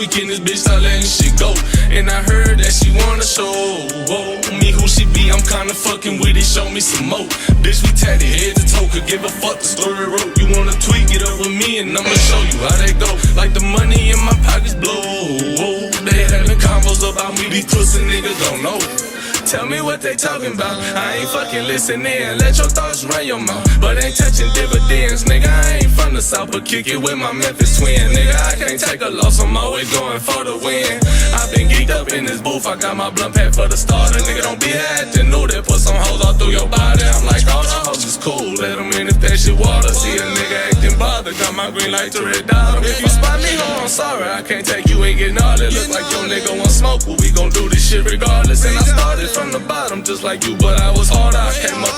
tweaking this bitch, start letting shit go. And I heard that she wanna show me who she be. I'm kinda fucking with it, show me some more. Bitch, we tatted head to toe, could give a fuck the story wrote. You wanna tweak it up with me and I'ma show you how they go. Like the money in my pockets blow. They having convos about me, these pussy niggas don't know. Tell me what they talking about. I ain't fucking listening. Let your thoughts run your mouth, but ain't touching dividends, nigga. I ain't from the south, but kick it with my Memphis twin, nigga. I can't take a loss, I'm always going for the win. I've been geeked up in this booth, I got my blunt pack for the starter. Nigga, don't be acting new, they put some hoes all through your body. I'm like, all the hoes is cool, let them in if that shit water. See a nigga acting bothered, got my green light to red dot. If you spot me, ho, I'm sorry, I can't take you, ain't getting all that. Look like your nigga want smoke, but we gon' do this shit regardless. And I started from the bottom just like you, but I was harder. I came up